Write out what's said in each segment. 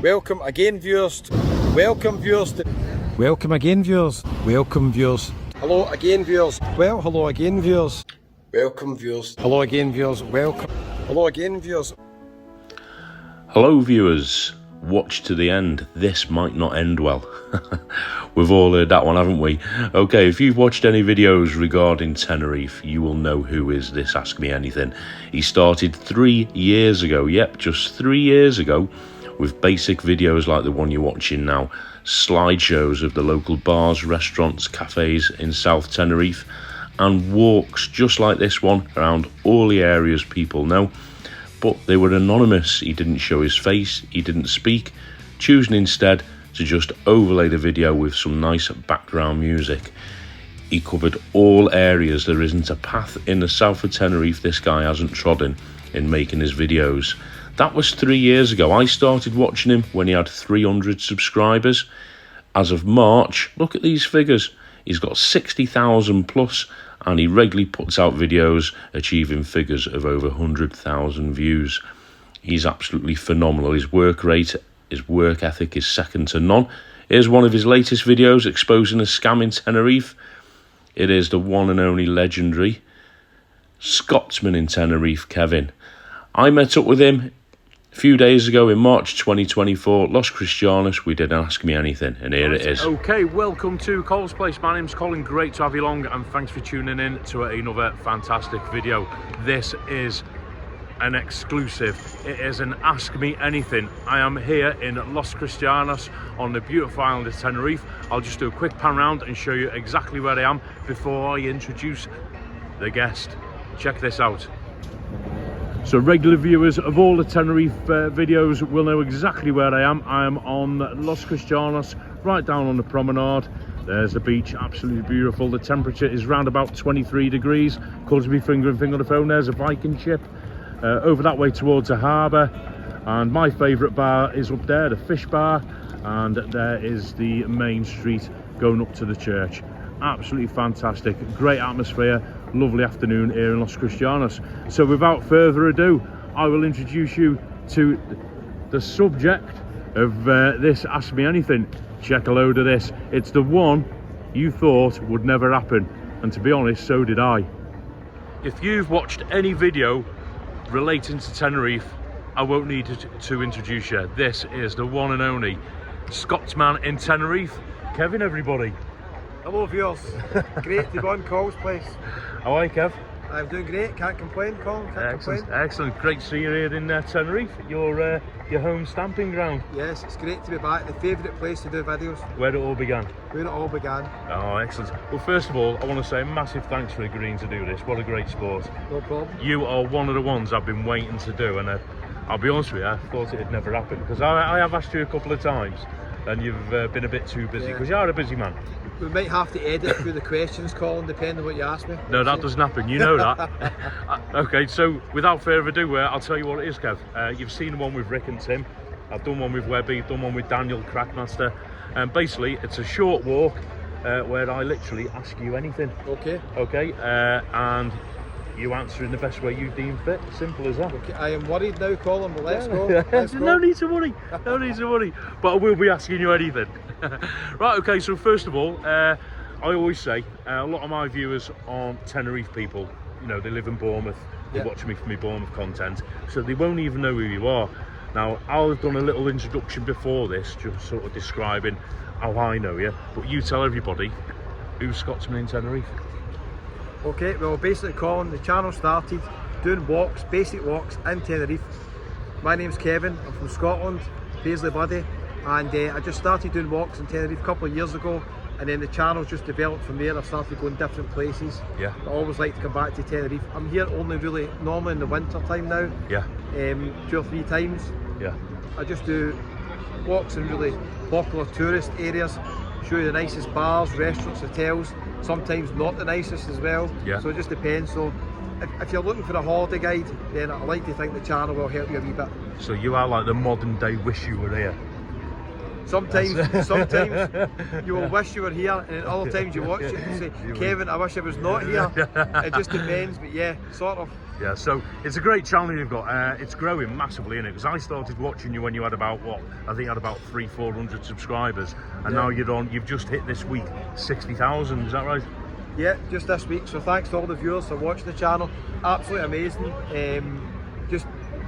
Welcome again, viewers. Welcome, viewers. Welcome again, viewers. Welcome, viewers. Hello again, viewers. Well, hello again, viewers. Welcome, viewers. Hello again, viewers. Welcome. Hello again, viewers. Hello, viewers. Watch to the end. This might not end well. We've all heard that one, haven't we? Okay, if you've watched any videos regarding Tenerife, you will know who is this Ask Me Anything. He started 3 years ago. Yep, just 3 years ago. With basic videos like the one you're watching now, slideshows of the local bars, restaurants, cafes in South Tenerife, and walks just like this one around all the areas people know. But they were anonymous. He didn't show his face, he didn't speak, choosing instead to just overlay the video with some nice background music. He covered all areas. There isn't a path in the south of Tenerife this guy hasn't trodden in making his videos. That was 3 years ago. I started watching him when he had 300 subscribers. As of March, look at these figures. He's got 60,000 plus, and he regularly puts out videos achieving figures of over 100,000 views. He's absolutely phenomenal. His work rate, his work ethic is second to none. Here's one of his latest videos exposing a scam in Tenerife. It is the one and only legendary Scotsman in Tenerife, Kevin. I met up with him a few days ago in March 2024, Los Cristianos. We did Ask Me Anything, and here it is. Okay, welcome to Cole's Place. My name's Colin. Great to have you along, and thanks for tuning in to another fantastic video. This is an exclusive. It is an Ask Me Anything. I am here in Los Cristianos on the beautiful island of Tenerife. I'll just do a quick pan round and show you exactly where I am before I introduce the guest. Check this out. So regular viewers of all the Tenerife videos will know exactly where I am. I am on Los Cristianos, right down on the promenade. There's the beach, absolutely beautiful. The temperature is round about 23 degrees. Calls me finger and thing on the phone. There's a Viking ship over that way towards the harbour. And my favourite bar is up there, the fish bar. And there is the main street going up to the church. Absolutely fantastic, great atmosphere, lovely afternoon here in Los Cristianos. So without further ado, I will introduce you to the subject of this Ask Me Anything. Check a load of this. It's the one you thought would never happen, and to be honest, so did I. If you've watched any video relating to Tenerife, I won't need to introduce you. This is the one and only Scotsman in Tenerife. Kevin, everybody. Hello, viewers. Great to be on Cole's Place. How are you, Kev? I'm doing great. Can't complain, Colin. Can't complain. Excellent. Great to see you here in Tenerife, your home stamping ground. Yes, it's great to be back. The favourite place to do videos. Where it all began. Where it all began. Oh, excellent. Well, first of all, I want to say a massive thanks for agreeing to do this. What a great sport. No problem. You are one of the ones I've been waiting to do, and I'll be honest with you, I thought it had never happened, because I have asked you a couple of times, and you've been a bit too busy, because you are a busy man. We might have to edit through the questions, Colin, depending on what you ask me. No, that doesn't happen. You know that. Okay, so without further ado, I'll tell you what it is, Kev. You've seen one with Rick and Tim. I've done one with Webby, done one with Daniel Crackmaster. And basically, it's a short walk where I literally ask you anything. Okay. Okay, and you answer in the best way you deem fit. Simple as that. Okay, I am worried now, Colin, but let's go. Let's go. No need to worry. No need to worry. But I will be asking you anything. Right, okay, so first of all, I always say a lot of my viewers aren't Tenerife people. You know, they live in Bournemouth. They watch me for my Bournemouth content, so they won't even know who you are. Now, I've done a little introduction before this, just sort of describing how I know you. But you tell everybody, who's Scotsman in Tenerife? Okay, well, basically, Colin, the channel started doing walks, basic walks in Tenerife. My name's Kevin. I'm from Scotland, Paisley Buddy, and I just started doing walks in Tenerife a couple of years ago, and then the channel's just developed from there. I started going different places. Yeah. I always like to come back to Tenerife. I'm here only really normally in the winter time now. Yeah. 2 or 3 times. Yeah. I just do walks in really popular tourist areas, show you the nicest bars, restaurants, hotels, sometimes not the nicest as well. Yeah. So it just depends. So if you're looking for a holiday guide, then I like to think the channel will help you a wee bit. So you are like the modern day Wish You Were Here. Sometimes you will wish you were here, and then other times you watch it and say, Kevin, I wish I was not here. It just depends, but yeah, sort of. Yeah, so it's a great channel you've got. It's growing massively, innit? Because I started watching you when you had about, what, I think you had about 300-400 subscribers, and now you've just hit this week 60,000, is that right? Yeah, just this week. So thanks to all the viewers for watching the channel. Absolutely amazing. Just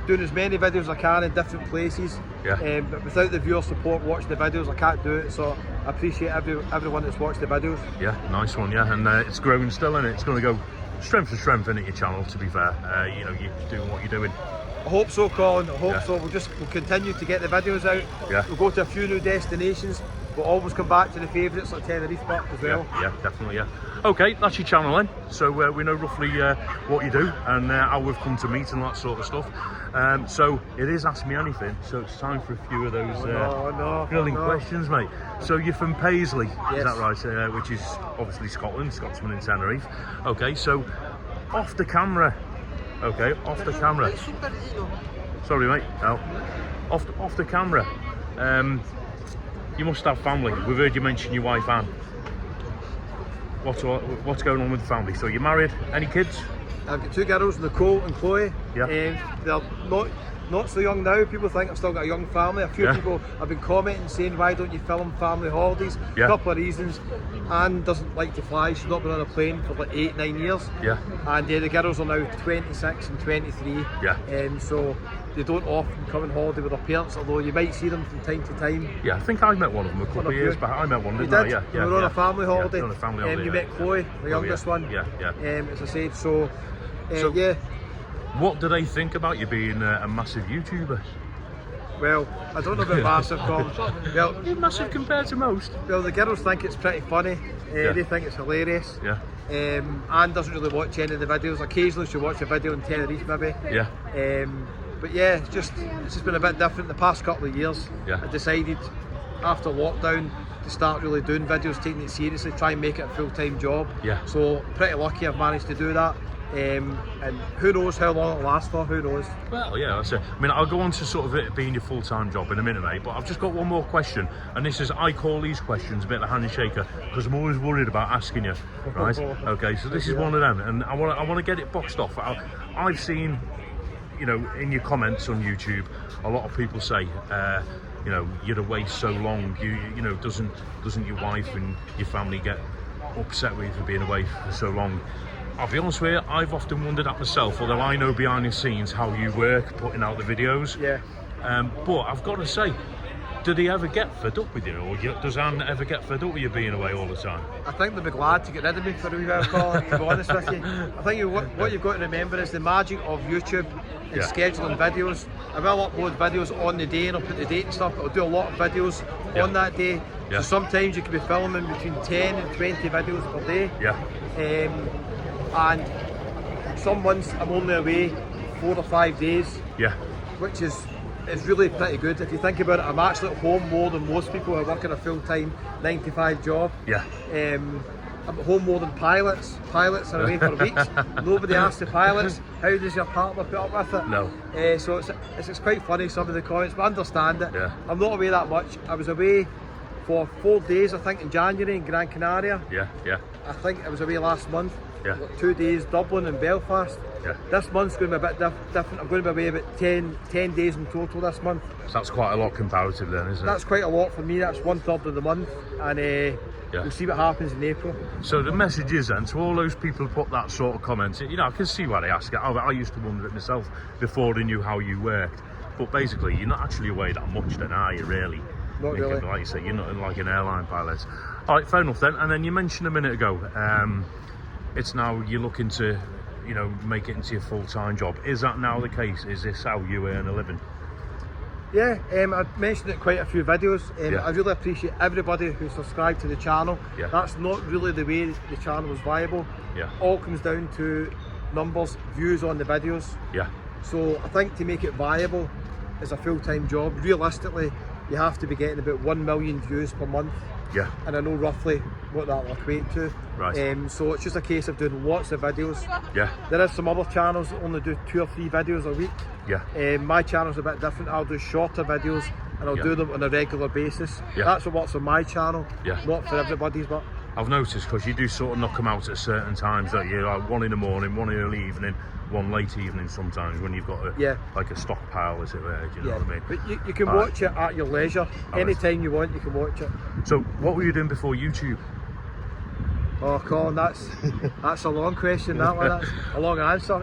doing as many videos as I can in different places. Yeah. But without the viewer support watching the videos, I can't do it. So I appreciate everyone that's watched the videos. Yeah, nice one. Yeah, and it's growing still, and it's going to go strength to strength in your channel. To be fair, you know, you're doing what you're doing. I hope so, Colin. I hope so. We'll continue to get the videos out. Yeah. We'll go to a few new destinations. We'll always come back to the favourites like Tenerife as well. Yeah, definitely. Yeah. Okay, that's your channel then. So we know roughly what you do and how we've come to meet and that sort of stuff. So it is Ask Me Anything. So it's time for a few of those grilling questions, mate. So you're from Paisley, is that right? Which is obviously Scotland, Scotsman in Tenerife. Okay, so off the camera. Okay, off the camera. Sorry, mate. No. Off the camera. You must have family. We've heard you mention your wife Anne. What's going on with the family? So you're married? Any kids? I've got two girls, Nicole and Chloe. Yeah. They're not so young now. People think I've still got a young family. A few people have been commenting saying, why don't you film family holidays? Yeah. A couple of reasons. Anne doesn't like to fly. She's not been on a plane for like 8-9 years. Yeah. And the girls are now 26 and 23. Yeah. So they don't often come on holiday with their parents, although you might see them from time to time. Yeah, I think I met one of them a couple of years back. I met one, didn't I? Yeah. We were on a family holiday. On a family holiday. You met Chloe, the youngest one. Yeah. As I said, so yeah. What do they think about you being a massive YouTuber? Well, I don't know about massive, Colin. Well, you're massive compared to most. Well, the girls think it's pretty funny. They think it's hilarious. Yeah. Anne doesn't really watch any of the videos. Occasionally she'll watch a video in Tenerife maybe. Yeah. But yeah, it's just been a bit different the past couple of years. Yeah. I decided after lockdown to start really doing videos, taking it seriously, try and make it a full-time job. Yeah. So pretty lucky I've managed to do that. And who knows how long it'll last for, who knows? Well, yeah, that's it. I mean, I'll go on to sort of it being your full-time job in a minute, mate, but I've just got one more question, and this is, I call these questions a bit of a handshaker, because I'm always worried about asking you, right? Okay, so this is one of them, and I want to get it boxed off. I've seen, you know, in your comments on YouTube, a lot of people say, you know, you're away so long, you know, doesn't your wife and your family get upset with you for being away for so long? I'll be honest with you, I've often wondered that myself, although I know behind the scenes how you work putting out the videos. Yeah. But I've got to say, do they ever get fed up with you, or does Anne ever get fed up with you being away all the time? I think they'll be glad to get rid of me for a wee bit of Colin, to be honest with you. I think what you've got to remember is the magic of YouTube and scheduling videos. I will upload videos on the day and I'll put the date and stuff, but I'll do a lot of videos on that day. Yeah. So sometimes you can be filming between 10 and 20 videos per day. Yeah. And some months I'm only away 4 or 5 days. Yeah. Which is really pretty good. If you think about it, I'm actually at home more than most people who are working a full-time 9-to-5 job. Yeah. I'm at home more than pilots. Pilots are away for weeks. Nobody asks the pilots, how does your partner put up with it? No. So it's quite funny, some of the comments, but I understand it. Yeah. I'm not away that much. I was away for 4 days, I think, in January in Gran Canaria. Yeah. I think I was away last month. Yeah. 2 days Dublin and Belfast. Yeah. This month's going to be a bit different. I'm going to be away about 10 days in total this month. So that's quite a lot comparative then, isn't it? That's quite a lot for me. That's 1/3 of the month, and we'll see what happens in April. So the message is then, to all those people who put that sort of comment, you know, I can see why they ask it. I used to wonder it myself before they knew how you worked. But basically, you're not actually away that much then, are you, really? Not really. Like you say, you're not like an airline pilot. All right, fair enough then. And then you mentioned a minute ago, it's now you're looking to, you know, make it into your full-time job. Is that now the case? Is this how you earn a living? Yeah, I've mentioned it quite a few videos. I really appreciate everybody who subscribed to the channel. Yeah. That's not really the way the channel was viable. Yeah. All comes down to numbers, views on the videos. Yeah. So I think to make it viable as a full-time job, realistically, you have to be getting about 1 million views per month. Yeah. And I know roughly what that will equate to. Right. So it's just a case of doing lots of videos. Yeah. There are some other channels that only do 2 or 3 videos a week. Yeah. My channel's a bit different. I'll do shorter videos and I'll do them on a regular basis. Yeah. That's what works on my channel. Yeah. Not for everybody's, but I've noticed, because you do sort of knock them out at certain times, don't you? Like one in the morning, one early evening, one late evening sometimes, when you've got like a stockpile, as it were, do you know what I mean? But you can watch it at your leisure. Anytime you want, you can watch it. So what were you doing before YouTube? Oh, Colin, that's a long question, that one. That's a long answer.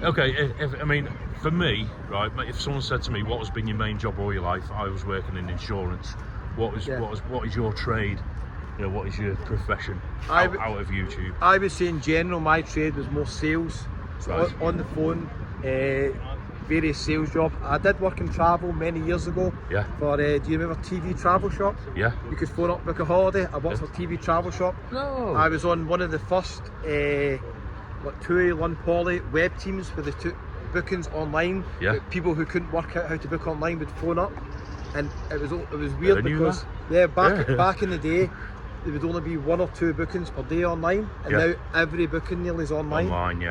Okay, I mean, for me, right, if someone said to me, what has been your main job all your life? I was working in insurance. What is your trade? You know, what is your profession out of YouTube? I would say in general, my trade was more sales. So on the phone, various sales jobs. I did work in travel many years ago. Yeah. For do you remember TV Travel Shop? Yeah. You could phone up, book a holiday. I worked for TV Travel Shop. No. I was on one of the first TUI London Poly web teams where they took bookings online. Yeah. People who couldn't work out how to book online would phone up, and it was weird because back in the day, there would only be 1 or 2 bookings per day online, and now every booking nearly is online.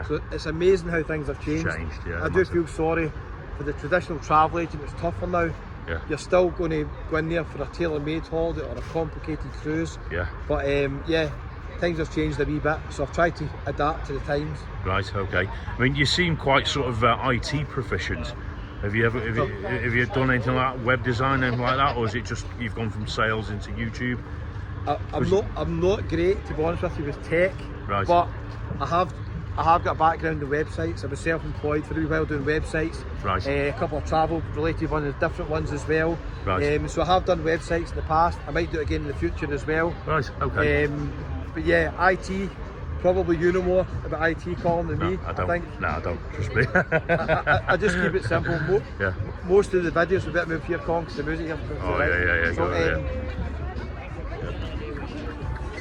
So it's amazing how things have changed. I do feel sorry for the traditional travel agent. It's tougher now. Yeah. You're still going to go in there for a tailor-made holiday or a complicated cruise. Yeah. But things have changed a wee bit, so I've tried to adapt to the times. Right. Okay. I mean, you seem quite sort of IT proficient. Have you done anything like web design, anything like that, or is it just you've gone from sales into YouTube? I'm not great, to be honest with you, with tech, right. But I have got a background in websites. I was self-employed for a wee while doing websites, right. A couple of travel-related ones, different ones as well. Right. So I have done websites in the past. I might do it again in the future as well. Right. Okay. But yeah, IT. Probably you know more about IT, Colin, than me. I think. No, I don't. Trust me. I just keep it simple. Most of the videos, a bit move here, Colin, because the music here. Oh yeah. So,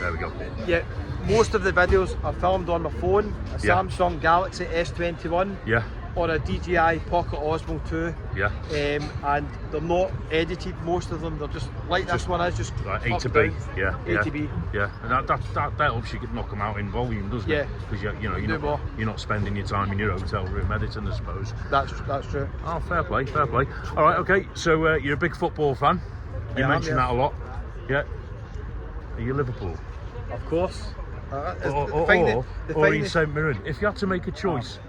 there we go. Yeah, most of the videos are filmed on my phone, a Samsung Galaxy S21, or a DJI Pocket Osmo 2. Yeah. And they're not edited. Most of them, they're just like this one is, just like A to B. A to B. Yeah, and that helps you knock them out in volume, doesn't it? Because you're not spending your time in your hotel room editing, I suppose. That's true. Oh, fair play. All right, okay. So you're a big football fan. You mentioned that a lot. Yeah. Are you Liverpool? Of course. Or are you St Mirren? If you had to make a choice.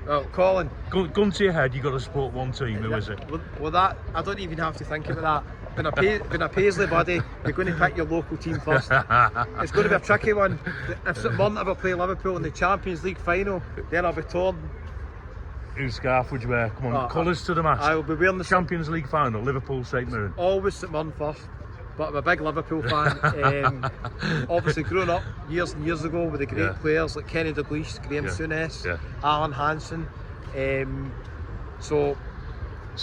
Oh, Colin. Gun to your head, you've got to support one team. Who is it? Well, that I don't even have to think about that. When a Paisley buddy, you're going to pick your local team first. It's going to be a tricky one. If St Mirren ever play Liverpool in the Champions League final, then I'll be torn. Whose scarf would you wear? Come on, colours to the match. I will be wearing the Champions League final, Liverpool, St Mirren. Always St Mirren first. But I'm a big Liverpool fan. Obviously, growing up years and years ago with the great players like Kenny Dalglish, Graham Souness, Alan Hansen. So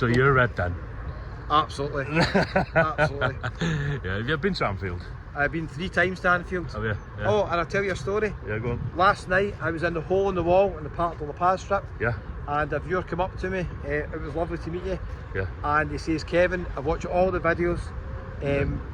you're a Red then? Absolutely. Absolutely. Yeah. Have you ever been to Anfield? I've been 3 times to Anfield. Oh yeah. Oh, and I'll tell you a story. Yeah, go on. Last night I was in the hole in the wall in the Park de la Paz strip. Yeah. And a viewer came up to me. It was lovely to meet you. Yeah. And he says, Kevin, I've watched all the videos.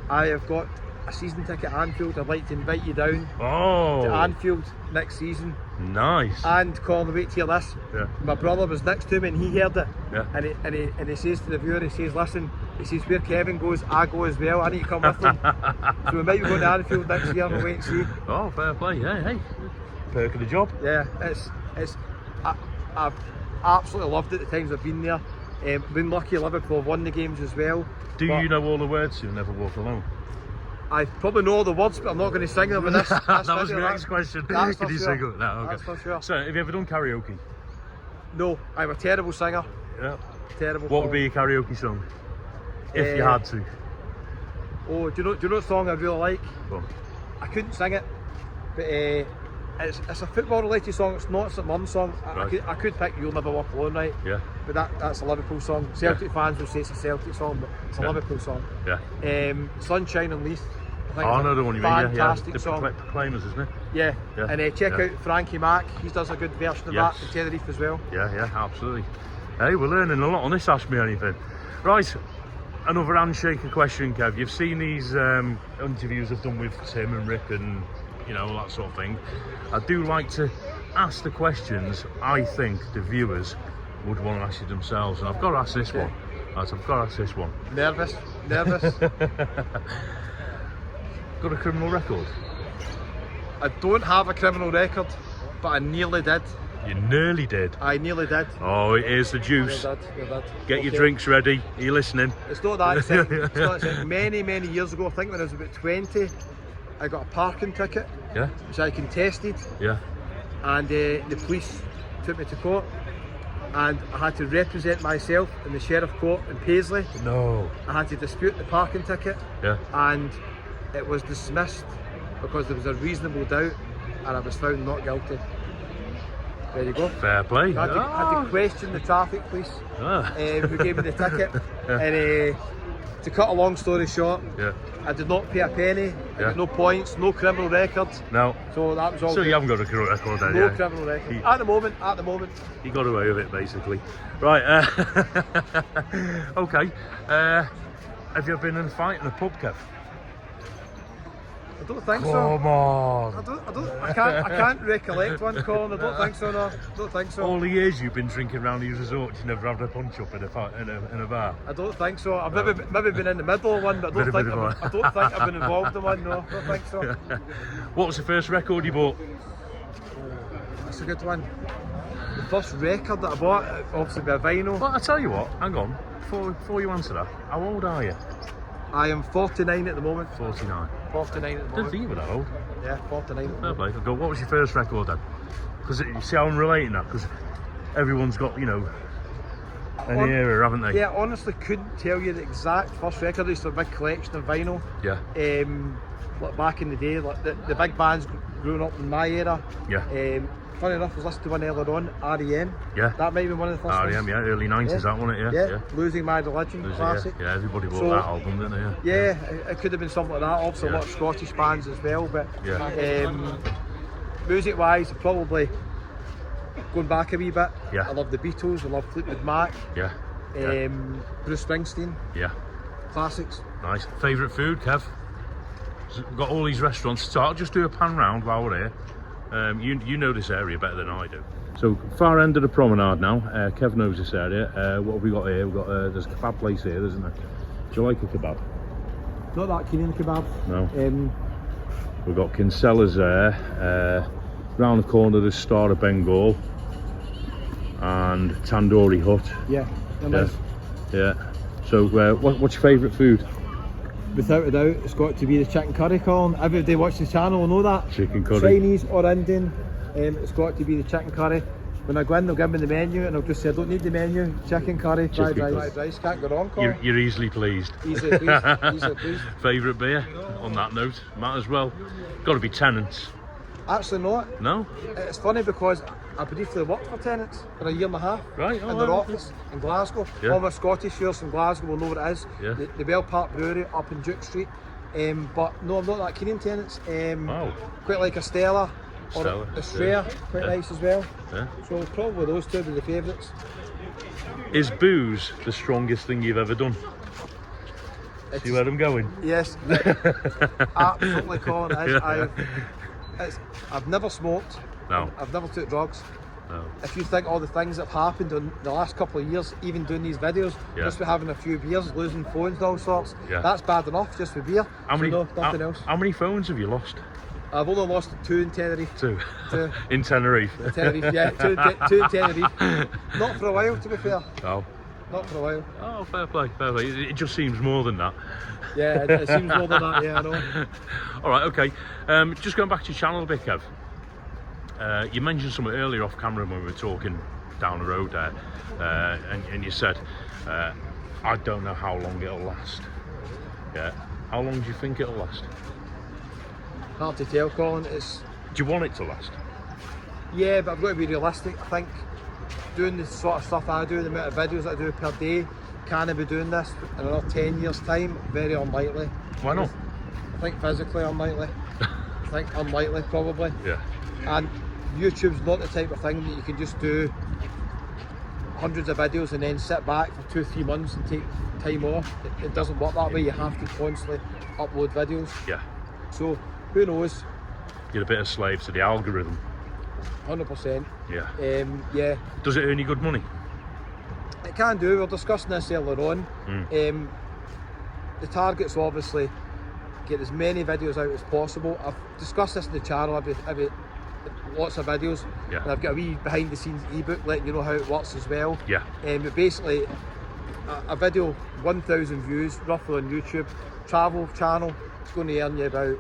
I have got a season ticket at Anfield. I'd like to invite you down to Anfield next season. Nice. And Colin, wait to hear this. Yeah. My brother was next to me and he heard it. Yeah. And he says to the viewer, he says, listen, he says, where Kevin goes, I go as well. I need to come with him. So we might be going to Anfield next year. We'll wait and see. Oh, fair play. Yeah, hey, perk of the job. Yeah, I've absolutely loved it the times I've been there. Been lucky Liverpool have won the games as well. Do you know all the words to Never Walk Alone? I probably know all the words, but I'm not going to sing them in this. That was my next question. Can you sing it? No, okay. That's for sure. So, have you ever done karaoke? No, I'm a terrible singer. Yeah. Terrible. What would be your karaoke song? If you had to. Oh, do you know what song I really like? Go on. I couldn't sing it, but it's a football related song. It's not a St Mirren song. Right. I could pick You'll Never Walk Alone, right? Yeah. But that's a Liverpool song. Celtic fans will say it's a Celtic song, but it's a Liverpool song. Yeah. Sunshine and Leith. I know the one you mean. Fantastic song. The Proclaimers, isn't it? Yeah. And check out Frankie Mack. He does a good version of that in Tenerife as well. Yeah, absolutely. Hey, we're learning a lot on this Ask Me Anything. Right. Another handshaker question, Kev. You've seen these interviews I've done with Tim and Rick and all that sort of thing. I do like to ask the questions I think the viewers would want to ask you themselves, and I've got to ask this one. Right, I've got to ask this one. Nervous. Got a criminal record? I don't have a criminal record, but I nearly did. You nearly did. I nearly did. Oh, here's the juice. You're dead. Get your drinks ready. Are you listening? It's not that exciting. It's not exciting. Many years ago, I think when I was about 20, I got a parking ticket, Yeah. which I contested, Yeah. and the police took me to court, and I had to represent myself in the sheriff court in Paisley. No. I had to dispute the parking ticket, Yeah. and it was dismissed because there was a reasonable doubt, and I was found not guilty. There you go. Fair play. I had to question the traffic police who gave me the ticket, and to cut a long story short, Yeah. I did not pay a penny. I Yeah. got no points, no criminal record. No. So that was all. So good. you haven't got a criminal record then, No yeah? criminal record. You- At the moment. You got away with it, basically. Right. Okay. Have you ever been in a fight in a pub, Kev? I don't think so. Come on. I can't recollect one, Colin. I don't think so. No, don't think so. All the years you've been drinking around these resorts, you never had a punch up in a bar. I don't think so. I've maybe been in the middle of one, but I don't think I've been involved in one. No, I don't think so. What was the first record you bought? That's a good one. The first record that I bought, obviously by vinyl. Well, I tell you what. Hang on. Before you answer that, how old are you? I am 49 at the moment. 49. 49 at the Didn't moment. think you were that old. Yeah, 49. Fair play. Go. What was your first record then? Because you see how I'm relating that. Because everyone's got, an era, haven't they? Yeah, honestly, couldn't tell you the exact first record. It's a big collection of vinyl. Yeah. Like back in the day, like the big bands growing up in my era. Yeah. Funny enough, I was listening to one earlier on, R.E.M. Yeah. That might be one of the first R.E.M. ones. Yeah, early 90s, Yeah. that wasn't it? Yeah. Losing My Religion, Losing, classic. Yeah, everybody bought So- that album, didn't they? Yeah, it could have been something like that. Obviously, Yeah. a lot of Scottish bands as well. But Yeah. music-wise, probably going back a wee bit. Yeah. I love the Beatles. I love Fleetwood Mac. Yeah. Bruce Springsteen. Yeah. Classics. Nice. Favourite food, Kev? So we've got all these restaurants. So I'll just do a pan round while we're here. You know this area better than I do. So far end of the promenade now. Kev knows this area. What have we got here? We've got there's a kebab place here, isn't there? Do you like a kebab? Not that keen on kebab. No. We've got Kinsella's there. Round the corner there's Star of Bengal and Tandoori Hut. Yeah. Yeah. Yeah. So what's your favourite food? Without a doubt, it's got to be the chicken curry, Colin. Everybody watching the channel will know that. Chicken curry. Chinese or Indian, it's got to be the chicken curry. When I go in, they'll give me the menu, and I'll just say, I don't need the menu. Chicken curry, fried rice. Can't go wrong, Colin. You're easily pleased. Easily pleased. Easily pleased. Favourite beer? On that note, might as well. Got to be Tennent's. Actually not. No? It's funny because I briefly worked for Tenants for a year and a half. Right, in their office in Glasgow. Yeah. All my Scottish viewers from Glasgow will know what it is. Yeah. The Bell Park Brewery up in Duke Street. But no, I'm not that keen on Tenants. Wow. Quite like a Stella or Stella, a Strayer, quite yeah. nice as well. Yeah. So probably those two would be the favourites. Is booze the strongest thing you've ever done? See where I'm going? Yes, absolutely, Colin. It is. I've never smoked. No. I've never took drugs. No. If you think all the things that have happened in the last couple of years, even doing these videos, Yeah. just for having a few beers, losing phones and all sorts, Yeah. that's bad enough just for beer. Nothing else. How many phones have you lost? I've only lost 2 in Tenerife. Two. Two. In Tenerife. Tenerife, yeah, two in Tenerife. Not for a while, to be fair. Oh. Not for a while. Oh, fair play, fair play. It just seems more than that. Yeah, it seems more than that, yeah, I know. All right, okay. Just going back to your channel a bit, Kev. You mentioned something earlier off camera when we were talking down the road there, and you said, I don't know how long it'll last. Yeah. How long do you think it'll last? Hard to tell, Colin. Do you want it to last? Yeah, but I've got to be realistic. I think doing the sort of stuff I do, the amount of videos that I do per day, can I be doing this in another 10 years' time? Very unlikely. Why not? I think physically unlikely. I think unlikely, probably. Yeah. And YouTube's not the type of thing that you can just do hundreds of videos and then sit back for 2-3 months and take time off. It doesn't work that way. You have to constantly upload videos. Yeah. So who knows? You're a bit of slave to the algorithm. 100%. Yeah. Yeah. Does it earn you good money? It can do. We were discussing this earlier on. The target's obviously get as many videos out as possible. I've discussed this in the channel, I've lots of videos, Yeah. and I've got a wee behind the scenes ebook letting you know how it works as well. Yeah. But basically, a video, 1,000 views roughly on YouTube, travel channel, it's going to earn you about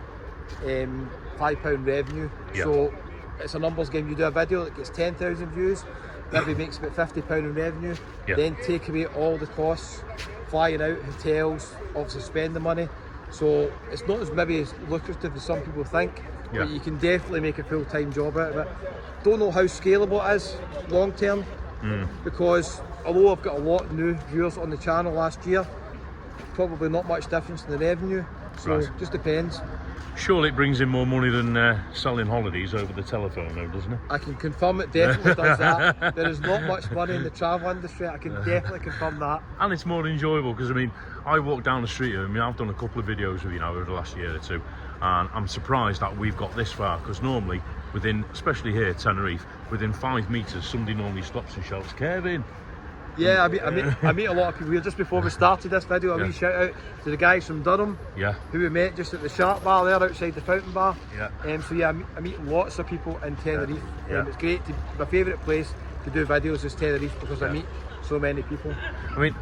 £5 revenue. Yeah. So it's a numbers game. You do a video that gets 10,000 views, maybe makes about £50 in revenue, Yeah. then take away all the costs, flying out, hotels, obviously spend the money. So it's not as maybe as lucrative as some people think, Yeah. but you can definitely make a full-time job out of it. Don't know how scalable it is long term, because although I've got a lot of new viewers on the channel last year, probably not much difference in the revenue. So Right. just depends. Surely it brings in more money than selling holidays over the telephone, though, doesn't it? I can confirm it definitely does that. There is not much money in the travel industry. I can definitely confirm that. And it's more enjoyable because, I mean, I walk down the street. I mean, I've done a couple of videos with you now over the last year or two, and I'm surprised that we've got this far, because normally within, especially here, Tenerife, within 5 metres, somebody normally stops and shouts, "Kevin." Yeah, I meet a lot of people here. Just before we started this video, a Yeah. wee shout out to the guys from Durham, Yeah, who we met just at the Shark Bar there outside the Fountain Bar. yeah. So yeah, I meet lots of people in Tenerife. Yeah. It's great. My favourite place to do videos is Tenerife, because I meet so many people. I mean,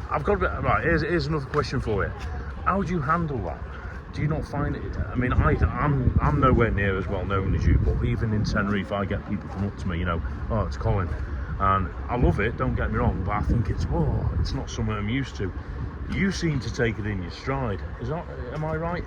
I've got right. Here's another question for you. How do you handle that? Do you not find it? I mean, I'm nowhere near as well known as you, but even in Tenerife, I get people come up to me, you know, "Oh, it's Colin," and I love it. Don't get me wrong, but I think it's not something I'm used to. You seem to take it in your stride. Am I right?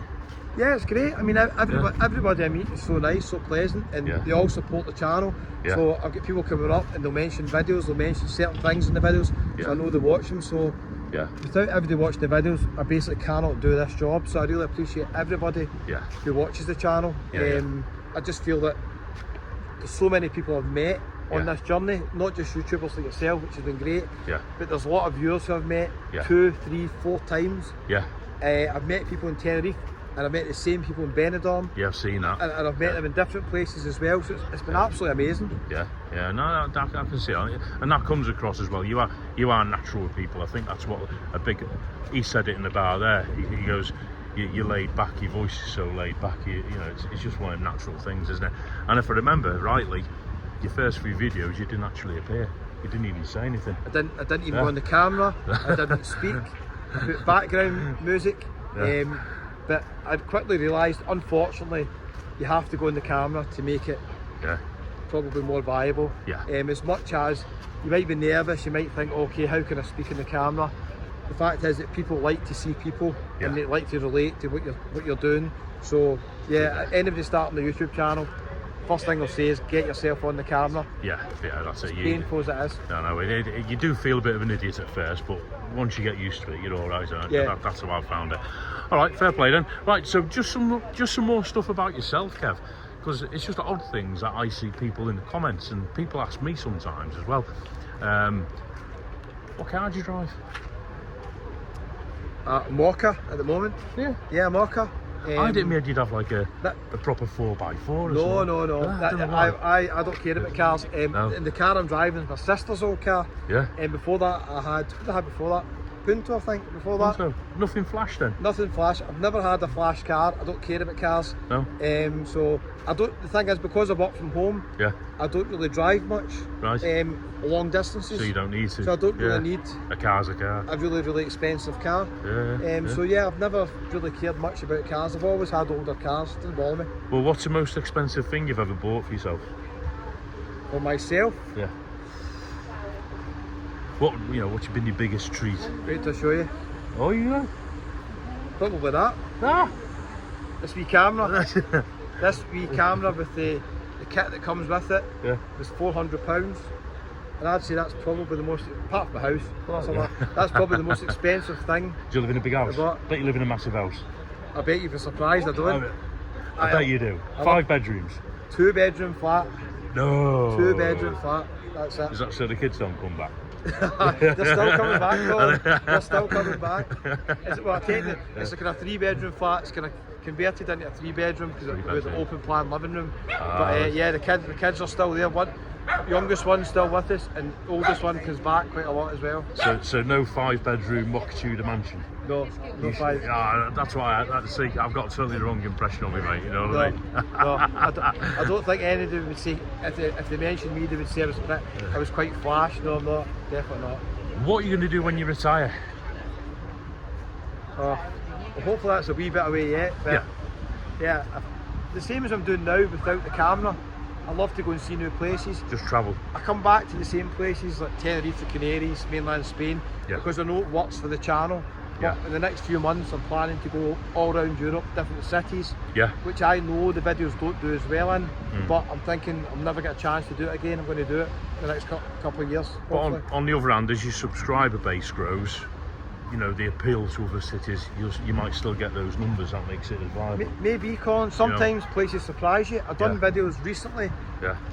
Yeah, it's great. I mean, everybody I meet is so nice, so pleasant, and Yeah. they all support the channel. Yeah. So I've got people coming up and they'll mention videos, they'll mention certain things in the videos, Yeah. so I know they watch them. So Yeah, without everybody watching the videos, I basically cannot do this job. So I really appreciate everybody yeah, who watches the channel. Yeah, I just feel that there's so many people I've met on Yeah. this journey, not just YouTubers like yourself, which has been great, yeah, but there's a lot of viewers who I've met Yeah. 2, 3, 4 times. yeah. I've met people in Tenerife, and I've met the same people in Benidorm, Yeah, I've seen that. and I've met them in different places as well. So it's been absolutely amazing. Yeah, yeah, no, I can see it, and that comes across as well. You are natural with people. I think that's what he said it in the bar there. He goes, you're laid back. Your voice is so laid back. You know, it's just one of the natural things, isn't it? And if I remember rightly, your first few videos, you didn't actually appear. You didn't even say anything. I didn't even go on the camera. I didn't speak. I put background music. Yeah. But I quickly realised, unfortunately, you have to go on the camera to make it Yeah, probably more viable. Yeah. As much as you might be nervous, you might think, okay, how can I speak in the camera? The fact is that people like to see people, Yeah. and they like to relate to what you're doing. So yeah, anybody starting the YouTube channel, first thing I'll say is get yourself on the camera. yeah, that's it. Painful as it is. No, you do feel a bit of an idiot at first, but once you get used to it, you're all right, aren't you? Yeah. That's how I've found it. All right, fair play then. Right, so just some more stuff about yourself, Kev, because it's just odd things that I see people in the comments, and people ask me sometimes as well. What car do you drive? Mocha at the moment. Yeah, Mocha. I didn't mean you'd have like a proper 4x4 or something. No. I don't know why. I don't care about cars. No. And the car I'm driving is my sister's old car. Yeah. And before that, what did I have before that? Punto, I think. Before that, So, nothing flash then? nothing flash. I've never had a flash car. I don't care about cars. No? So I don't. The thing is, because I work from home, Yeah, I don't really drive much. Right. Long distances. so you don't need to. So I don't Yeah. really need A car's a car. a really expensive car. Yeah. So yeah, I've never really cared much about cars. I've always had older cars. It doesn't bother me. Well, what's the most expensive thing you've ever bought for yourself? For myself, Yeah. What's been your biggest treat? wait to show you. Oh, you know? Probably that. Ah! This wee camera. This wee camera with the kit that comes with it Yeah. was £400, and I'd say that's probably the most, apart from the house, Yeah. that's probably the most expensive thing. Do you live in a big house? What? Bet you live in a massive house. I bet you'd be surprised I don't. I bet you do. I 5 bedrooms. 2-bedroom flat. No. 2-bedroom flat. That's it. Is that so the kids don't come back? They're still coming back though. They're still coming back. It's a kind of 3-bedroom flat. It's kind of converted into a 3-bedroom because with an open plan living room. But yeah, the kids are still there. youngest one's still with us, and oldest one comes back quite a lot as well. So no 5-bedroom Mocha Tudor mansion. No 5. Yeah, that's why I've got totally the wrong impression of me, mate. You know what I mean? No, I don't think any of them would say, if they mentioned me, they would say I was quite flash. No, I'm not. Definitely not. What are you going to do when you retire? Well, hopefully that's a wee bit away yet. But yeah, the same as I'm doing now without the camera. I love to go and see new places. Just travel. I come back to the same places like Tenerife, the Canaries, mainland Spain, because I know it works for the channel. But in the next few months, I'm planning to go all around Europe, different cities, which I know the videos don't do as well in. But I'm thinking I'll never get a chance to do it again. I'm going to do it in the next couple of years. But on the other hand, as your subscriber base grows, you know, the appeal to other cities, you might still get those numbers. That makes it as viable. Maybe, Colin. Sometimes places surprise you. I've done videos recently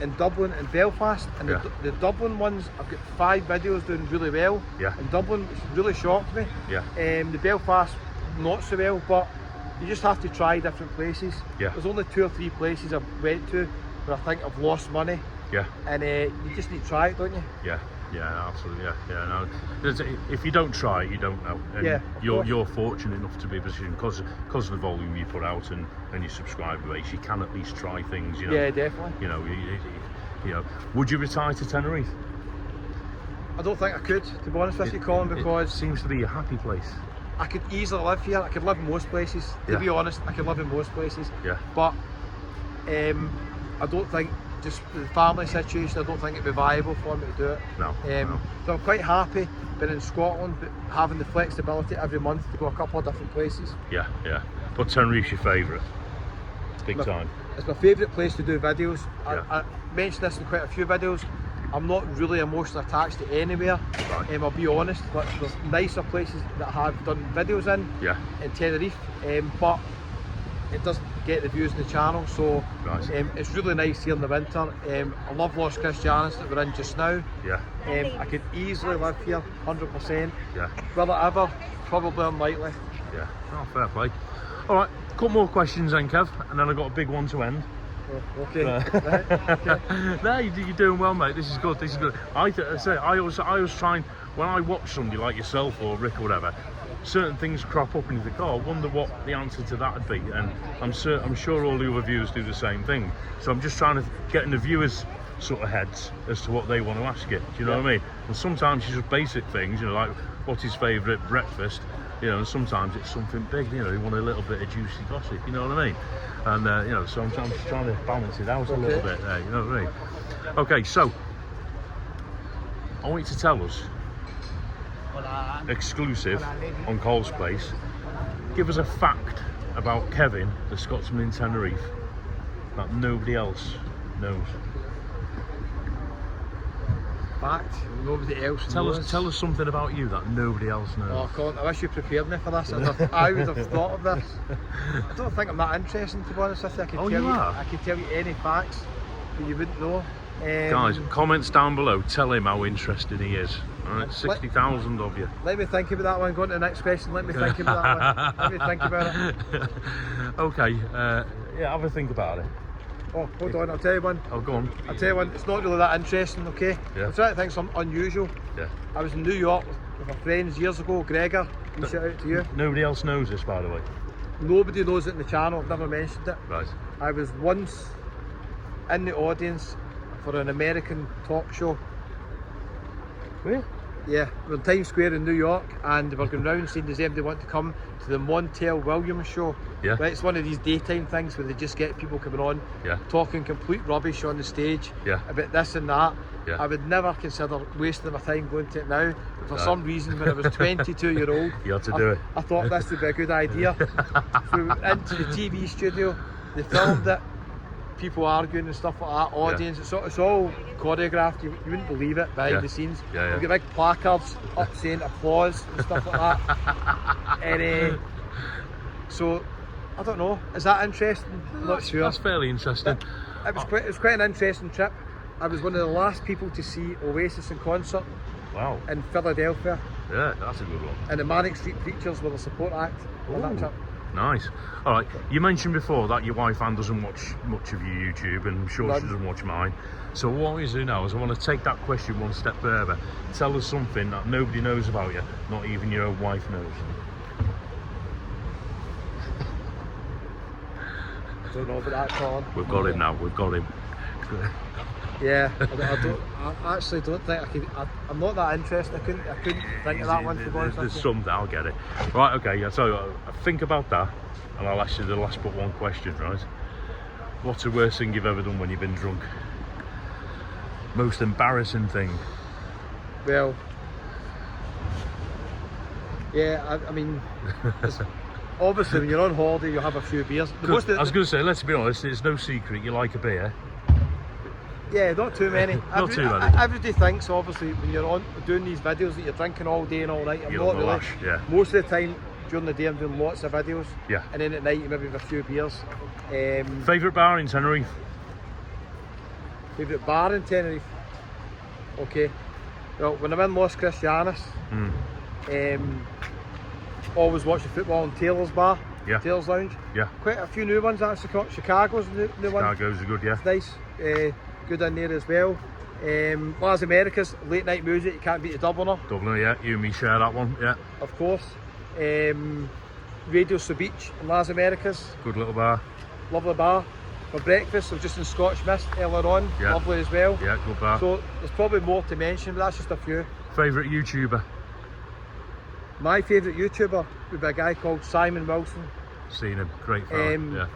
in Dublin and Belfast, and the Dublin ones, I've got 5 videos doing really well in Dublin, which really shocked me. The Belfast, not so well, but you just have to try different places. There's only 2 or 3 places I've went to where I think I've lost money. And you just need to try it, don't you? Yeah, absolutely. No. If you don't try it, you don't know. And you're fortunate enough to be in a position because of the volume you put out and your subscriber base. You can at least try things. You know. Yeah, definitely. You know. Would you retire to Tenerife? I don't think I could, to be honest with you, Colin, because it seems to be a happy place. I could easily live here. I could live in most places. To be honest, I could live in most places. But I don't think. Just the family situation, I don't think it'd be viable for me to do it. No. So I'm quite happy being in Scotland, but having the flexibility every month to go a couple of different places. Yeah. But Tenerife's your favourite? Big time. It's my favourite place to do videos. I mentioned this in quite a few videos. I'm not really emotionally attached to anywhere. I'll be honest, but there's nicer places that I have done videos in Tenerife, but it doesn't get the views on the channel, so it's really nice here in the winter. I love Los Cristianos that we're in just now. I could easily live here 100%. Will it ever? Probably unlikely. Oh, fair play. Alright, a couple more questions then, Kev, and then I've got a big one to end. Okay. No, you're doing well, mate. This is good. I always try and, when I watch somebody like yourself or Rick or whatever, certain things crop up and you think, oh, I wonder what the answer to that would be, and I'm sure all the other viewers do the same thing. So I'm just trying to get in the viewers' sort of heads as to what they want to ask you. Do you know what I mean? And sometimes it's just basic things, you know, like what's his favourite breakfast, you know, and sometimes it's something big, you know, you want a little bit of juicy gossip, you know what I mean? And you know, so I'm just trying to balance it out a little bit there, you know what I mean? Okay, so I want you to tell us, exclusive on Cole's Place, give us a fact about Kevin, the Scotsman in Tenerife, that nobody else knows. Fact, nobody else knows. Tell us something about you that nobody else knows. Oh, Colin, I wish you prepared me for this. I would have thought of this. I don't think I'm that interesting, to be honest with you. I could tell you any facts that you wouldn't know. Guys, comments down below, tell him how interested he is. Alright, 60,000 of you. Let me think about that one. Go on to the next question. Let me think about that one. Let me think about it. Okay, have a think about it. Oh, hold on, I'll tell you one. Oh, go on. I'll tell you one, it's not really that interesting, okay? I'm trying to think something unusual. I was in New York with my friends years ago, Gregor. Shout out to you. Nobody else knows this, by the way. Nobody knows it in the channel, I've never mentioned it. Right. I was once in the audience for an American talk show. Where? Yeah, we're in Times Square in New York, and we're going round saying, does anybody want to come to the Montel Williams show? Right, it's one of these daytime things where they just get people coming on, talking complete rubbish on the stage about this and that. I would never consider wasting my time going to it now, but for some reason when I was 22-year-old, you had to do it. I thought this would be a good idea. So we went into the TV studio, they filmed it, people arguing and stuff like that, audience, it's all choreographed, you wouldn't believe it, behind the scenes. You get big placards up saying applause and stuff like that. And so, I don't know, is that interesting? I'm not sure. That's fairly interesting. It was quite an interesting trip. I was one of the last people to see Oasis in concert. Wow. In Philadelphia. Yeah, that's a good one. And the Manic Street Preachers were the support act on that trip. Nice. All right. You mentioned before that your wife Anne doesn't watch much of your YouTube, and I'm sure she doesn't watch mine. So what we do now is I want to take that question one step further. Tell us something that nobody knows about you, not even your own wife knows. I don't know about that, Colin. We've got him now. We've got him. Yeah, I actually don't think I could. I'm not that interested. I couldn't think of that one, to be honest. There's something, I'll get it. Right, okay, yeah, so think about that, and I'll ask you the last but one question, right? What's the worst thing you've ever done when you've been drunk? Most embarrassing thing? Well, yeah, I mean, obviously when you're on holiday, you have a few beers. I was going to say, let's be honest, it's no secret you like a beer. Yeah, not too many. Not too many. Everybody thinks, obviously, when you're on doing these videos that you're drinking all day and all night. I'm not really. Lash, yeah. Most of the time during the day, I'm doing lots of videos. Yeah. And then at night, you maybe have a few beers. Favourite bar in Tenerife? Favourite bar in Tenerife? Okay. Well, when I'm in Los Cristianos, always watch the football in Taylor's Bar. Yeah. Taylor's Lounge. Yeah. Quite a few new ones actually. Chicago's the new one. Chicago's good, yeah. It's nice. Good in there as well. Las Americas, late night music, you can't beat the Dubliner. Dubliner, yeah. You and me share that one, yeah. Of course. Radio Beach in Las Americas. Good little bar. Lovely bar. For breakfast, I was just in Scotch Mist earlier on. Yeah. Lovely as well. Yeah, good bar. So there's probably more to mention, but that's just a few. Favourite YouTuber? My favourite YouTuber would be a guy called Simon Wilson. Seen him, great fella, yeah.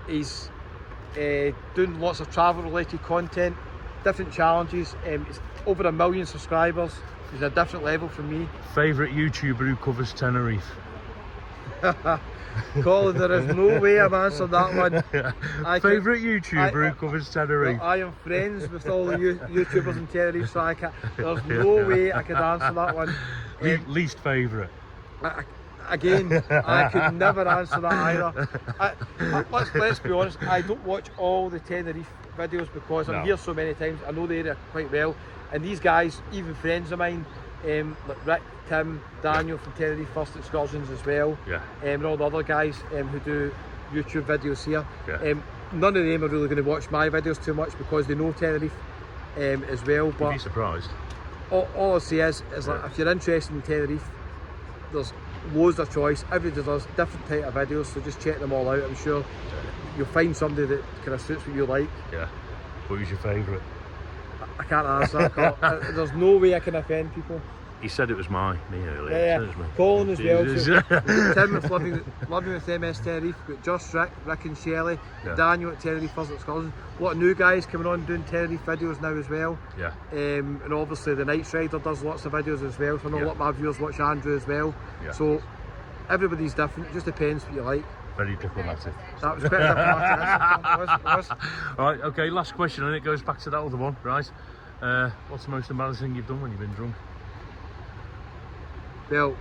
He's doing lots of travel related content, different challenges. He's over 1 million subscribers. He's a different level from me. Favourite YouTuber who covers Tenerife? Colin, there is no way I'm answering that one. Favourite YouTuber who covers Tenerife? Well, I am friends with all the YouTubers in Tenerife, so there's no way I could answer that one. Least favourite? Again, I could never answer that either. Let's be honest, I don't watch all the Tenerife videos because I'm here so many times. I know the area quite well, and these guys, even friends of mine, like Rick, Tim, Daniel from Tenerife First Excursions as well, and all the other guys who do YouTube videos here. None of them are really going to watch my videos too much because they know Tenerife as well. But you'd be surprised. All I'll say is like, if you're interested in Tenerife, there's loads of choice. Everybody does different type of videos, so just check them all out. I'm sure you'll find somebody that kind of suits what you like. Yeah. What was your favourite? I can't answer that. There's no way I can offend people. He said it was me earlier. Yeah, Colin as well. Tim with Living with MS Tenerife. We've got Just Rick and Shelley, Daniel at Tenerife First Excursions. A lot of new guys coming on doing Tenerife videos now as well. Yeah. And obviously the Night Rider does lots of videos as well. So I know a lot of my viewers watch Andrew as well. Yeah. So everybody's different. It just depends what you like. Very diplomatic. That was quite diplomatic. It was. Right, okay, last question, and it goes back to that other one, right? What's the most embarrassing thing you've done when you've been drunk? Well,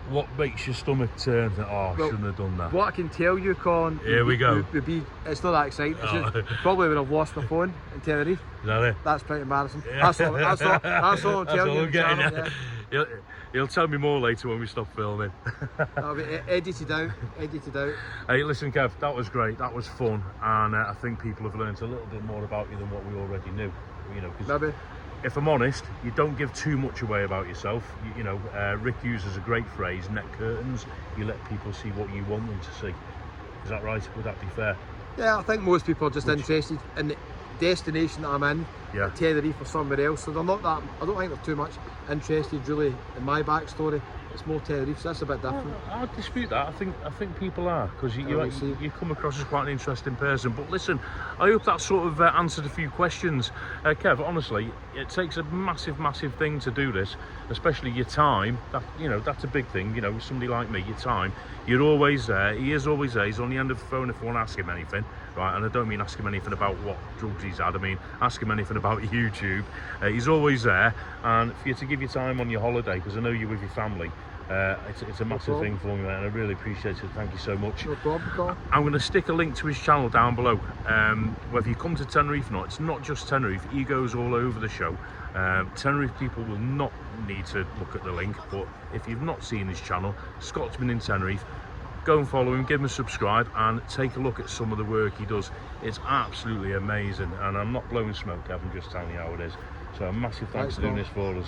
what makes your stomach turn? I shouldn't have done that. What I can tell you, Colin, here we go. It's not that exciting. It's just probably when I've lost my phone in Tenerife. Is that it? That's pretty embarrassing. Yeah. That's all I'm telling you. He'll tell me more later when we stop filming. That'll be edited out. Hey, listen, Kev, that was great. That was fun, and I think people have learned a little bit more about you than what we already knew. You know, because if I'm honest, you don't give too much away about yourself. You know, Rick uses a great phrase, net curtains. You let people see what you want them to see. Is that right? Would that be fair? Yeah, I think most people are just interested in the destination that I'm in, Tenerife or somewhere else. So they're not that. I don't think they're too much interested really in my backstory. It's more Tenerife, so that's a bit different. I'll dispute that. I think people are, because you come across as quite an interesting person. But listen, I hope that sort of answered a few questions. Kev, honestly, it takes a massive thing to do this, especially your time. That's a big thing. You know, somebody like me, your time. You're always there. He is always there. He's on the end of the phone if you want to ask him anything, right? And I don't mean ask him anything about what drugs he's had. I mean ask him anything about YouTube. He's always there. And for you to give your time on your holiday, because I know you're with your family. It's a massive thing for me, man, and I really appreciate it. Thank you so much. No problem, Carl. I'm going to stick a link to his channel down below. Whether you come to Tenerife or not, it's not just Tenerife, he goes all over the show. Tenerife people will not need to look at the link, but if you've not seen his channel, Scotsman in Tenerife, go and follow him, give him a subscribe, and take a look at some of the work he does. It's absolutely amazing, and I'm not blowing smoke, I'm just telling you how it is. So a massive thanks for doing this for us.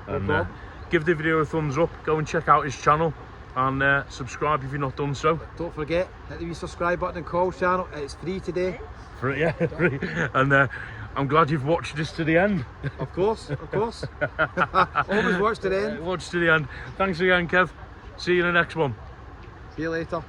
And give the video a thumbs up, go and check out his channel, and subscribe if you've not done so. Don't forget, hit the wee subscribe button and Cole's channel. It's free today. Free, yeah, free. And I'm glad you've watched this to the end. Of course, of course. Always watch to the end. Watch to the end. Thanks again, Kev. See you in the next one. See you later.